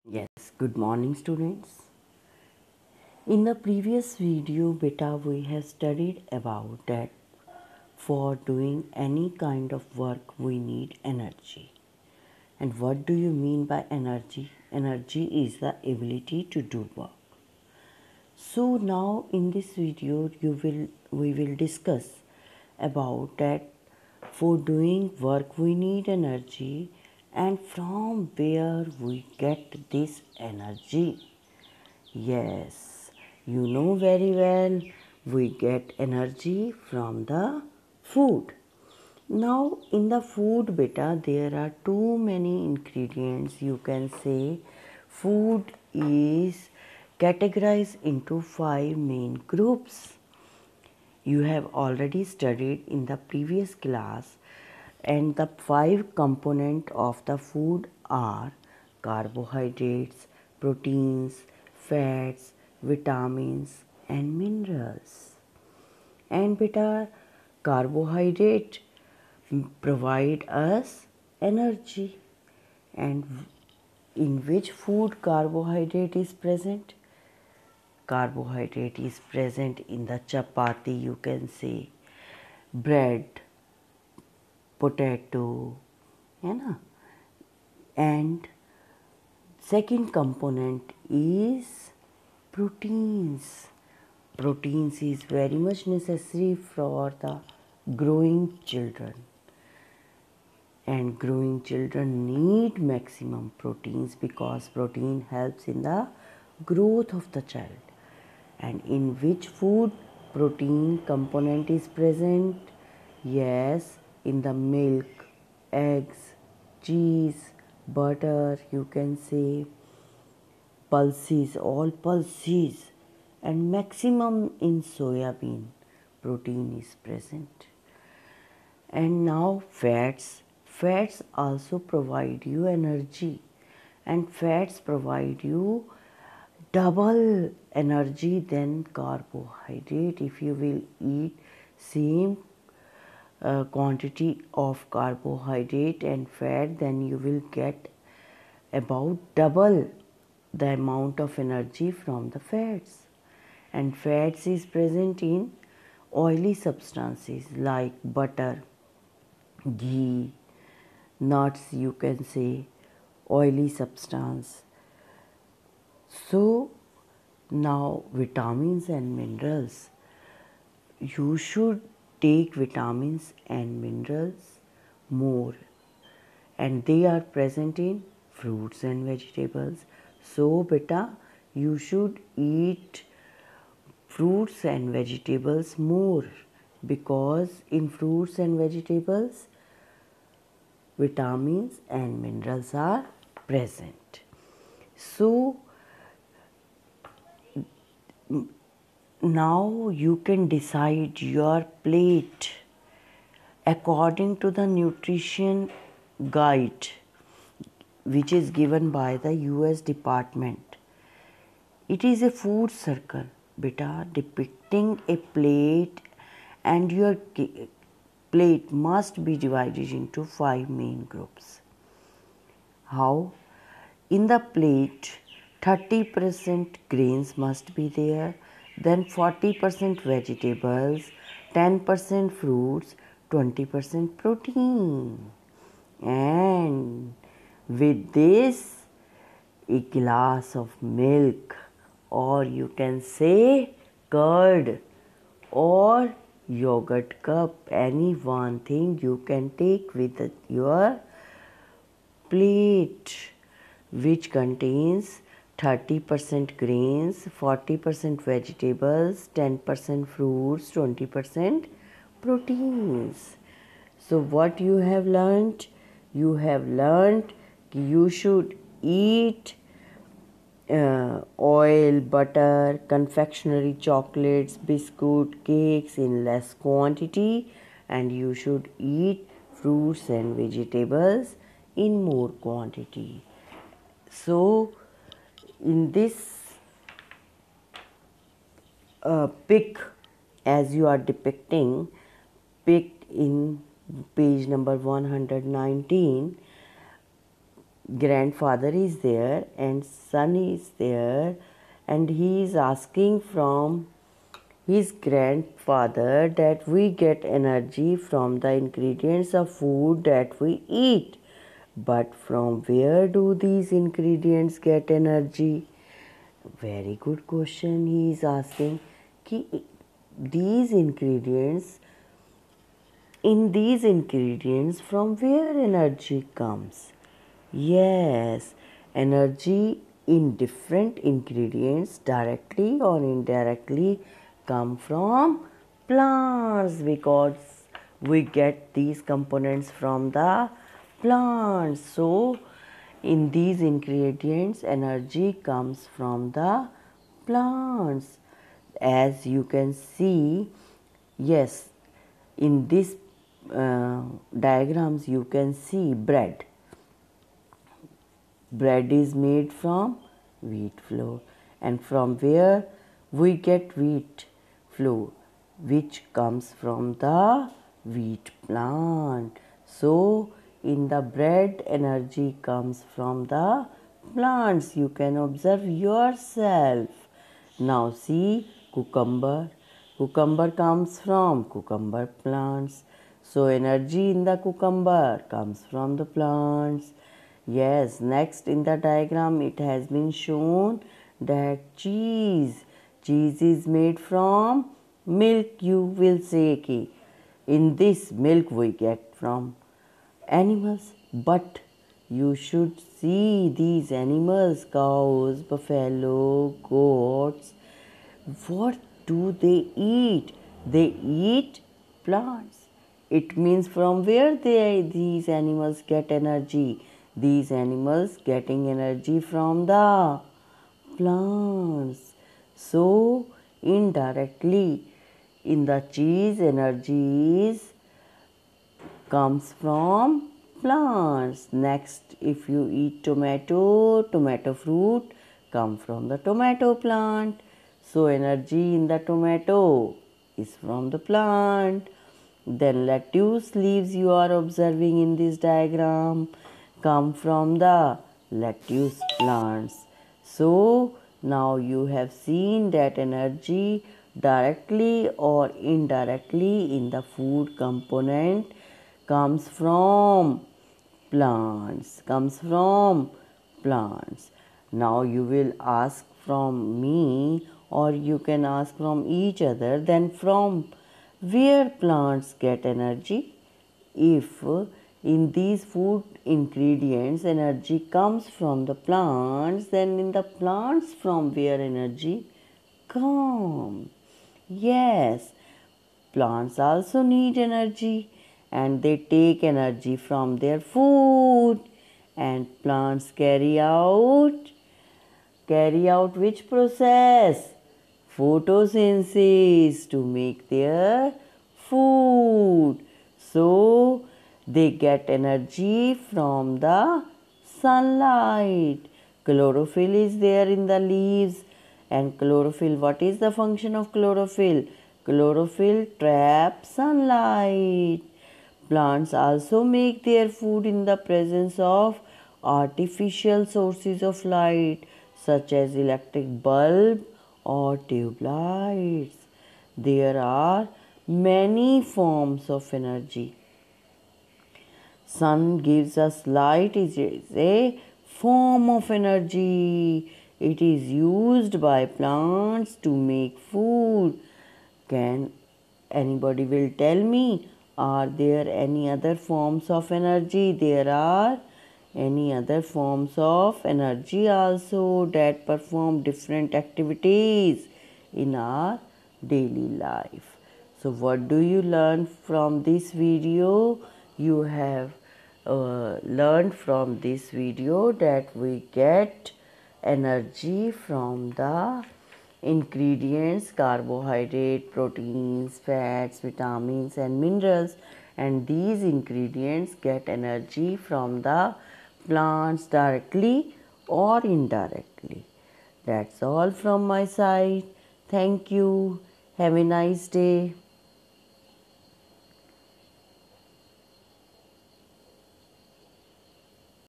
Yes, good morning students. In the previous video beta we have studied about that for doing any kind of work we need energy. And what do you mean by energy? Energy is the ability to do work. So now in this video we will discuss about that for doing work we need energy and from where we get this energy. Yes, you know very well we get energy from the food. Now in the food beta there are too many ingredients. You can say food is categorized into 5 main groups. You have already studied in the previous class, and the 5 components of the food are carbohydrates, proteins, fats, vitamins and minerals. And beta, carbohydrate provide us energy. And in which food carbohydrate is present? Carbohydrate is present in the chapati, you can say, bread, potato, है ना? And second component is proteins. Proteins is very much necessary for the growing children. And growing children need maximum proteins because protein helps in the growth of the child. And in which food protein component is present? Yes, in the milk, eggs, cheese, butter, you can say, pulses, all pulses, and maximum in soya bean protein is present. And now fats. Fats also provide you energy, and fats provide you double energy than carbohydrate. If you will eat same quantity of carbohydrate and fat, then you will get about double the amount of energy from the fats. And fats is present in oily substances like butter, ghee, nuts, you can say, oily substance. So now vitamins and minerals. You should take vitamins and minerals more, and they are present in fruits and vegetables. So beta, you should eat fruits and vegetables more because in fruits and vegetables vitamins and minerals are present. So now you can decide your plate according to the nutrition guide which is given by the US Department. It is a food circle, beta, depicting a plate, and your plate must be divided into 5 main groups. How? In the plate, 30% grains must be there, then 40% vegetables, 10% fruits, 20% protein. And with this, a glass of milk, or you can say curd or yogurt cup, any one thing you can take with your plate, which contains 30% grains, 40% vegetables, 10% fruits, 20% proteins. So what you have learned? You have learned you should eat oil, butter, confectionery chocolates, biscuit, cakes in less quantity, and you should eat fruits and vegetables in more quantity. So in this pic, as you are depicting, pic in page number 119, grandfather is there and son is there, and he is asking from his grandfather that we get energy from the ingredients of food that we eat. But from where do these ingredients get energy? Very good question he is asking. These ingredients, in these ingredients, from where energy comes? Yes, energy in different ingredients directly or indirectly come from plants, because we get these components from the plants. So in these ingredients energy comes from the plants. As you can see, yes, in this diagrams you can see bread. Bread is made from wheat flour, and from where we get wheat flour, which comes from the wheat plant. So in the bread energy comes from the plants. You can observe yourself. Now see cucumber. Cucumber comes from cucumber plants. So energy in the cucumber comes from the plants. Yes, next in the diagram it has been shown that cheese. Cheese is made from milk. You will say कि in this milk we get from animals, but you should see these animals, cows, buffalo, goats. What do they eat? They eat plants. It means from where these animals get energy? These animals getting energy from the plants. So indirectly in the cheese energy comes from plants. Next, if you eat tomato fruit come from the tomato plant. So energy in the tomato is from the plant. Then lettuce leaves you are observing in this diagram come from the lettuce plants. So now you have seen that energy directly or indirectly in the food component comes from plants. Now you will ask from me, or you can ask from each other, then from where plants get energy? If in these food ingredients energy comes from the plants, then in the plants from where energy comes? Yes, plants also need energy, and they take energy from their food, and plants carry out which process? Photosynthesis, to make their food. So they get energy from the sunlight. Chlorophyll is there in the leaves, and chlorophyll, what is the function of chlorophyll? Chlorophyll traps sunlight. Plants also make their food in the presence of artificial sources of light such as electric bulb or tube lights. There are many forms of energy. Sun gives us light, it is a form of energy. It is used by plants to make food. Can anybody will tell me, are there any other forms of energy? There are any other forms of energy also that perform different activities in our daily life. So what do you learn from this video? You have learned from this video that we get energy from the ingredients, carbohydrate, proteins, fats, vitamins and minerals, and these ingredients get energy from the plants directly or indirectly. That's all from my side. Thank you. Have a nice day.